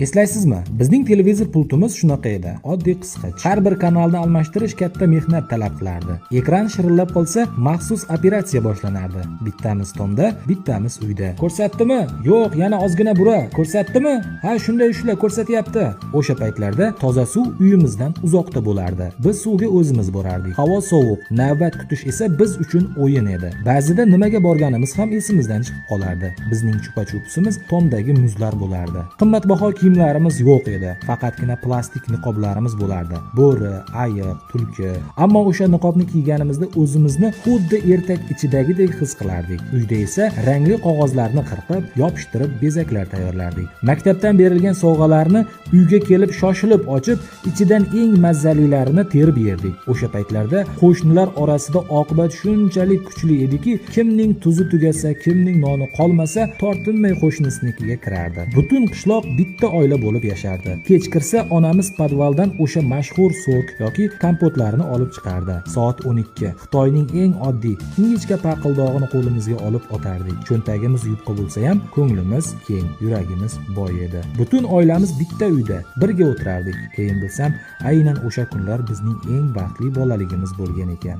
Eslaysizmi? Bizning televizor pultimiz shunaqa edi. Oddiy qisqich. Har bir kanalni almashtirish katta mehnat talab qilardi. Ekran shirillab qolsa, maxsus operatsiya boshlanardi. Bittamiz tomda, bittamiz uyda. Ko'rsatdimi? Yo'q, yana ozgina bura. Ko'rsatdimi? Ha, shunday ushla, ko'rsatyapti. O'sha paytlarda toza suv uyimizdan uzoqda bo'lardi. Biz suvga o'zimiz borardik. Havo sovuq, navbat kutish esa biz uchun o'yin edi. Ba'zida nimaga borganimiz ham esimizdan chiqib qolardi. Bizning chupa-chupsimiz tomdagi muzlar bo'lardi. Qimmatbaho kiyimlarimiz yo'q edi. Faqatgina plastik niqoblarimiz bo'lardi. Bo'ri, ayiq, tulki. Ammo o'sha niqobni kiyganimizda o'zimizni xuddi ertak ichidagidek his qilardik. Uyda esa rangli qog'ozlarni qirqib, yopishtirib bezaklar tayyorlardik. Maktabdan berilgan sovg'alarni uyga kelib shoshilib ochib, ichidan eng mazalilarini terib yerdik. O'sha paytlarda qo'shnilar orasida oqibat shunchalik kuchli ediki, kimning tuzi tugasa, kimning noni qolmasa, tortinmay qo'shnisinikiga kirardi. Butun qishloq bitta oila bo'lib yashardi. Kech kirsa, onamiz podvaldan o'sha mashhur sok yoki kompotlarni olib chiqardi. Soat 12. Xitoyning eng oddiy, ingichka paqildog'ini qo'limizga olib otardik. Cho'ntagimiz yupqa bo'lsa ham, ko'nglimiz keng, yuragimiz boy edi. Butun oilamiz bitta uyda birga o'tirardik. Keyin bilsam, aynan o'sha kunlar bizning eng baxtli bolaligimiz bo'lgan ekan.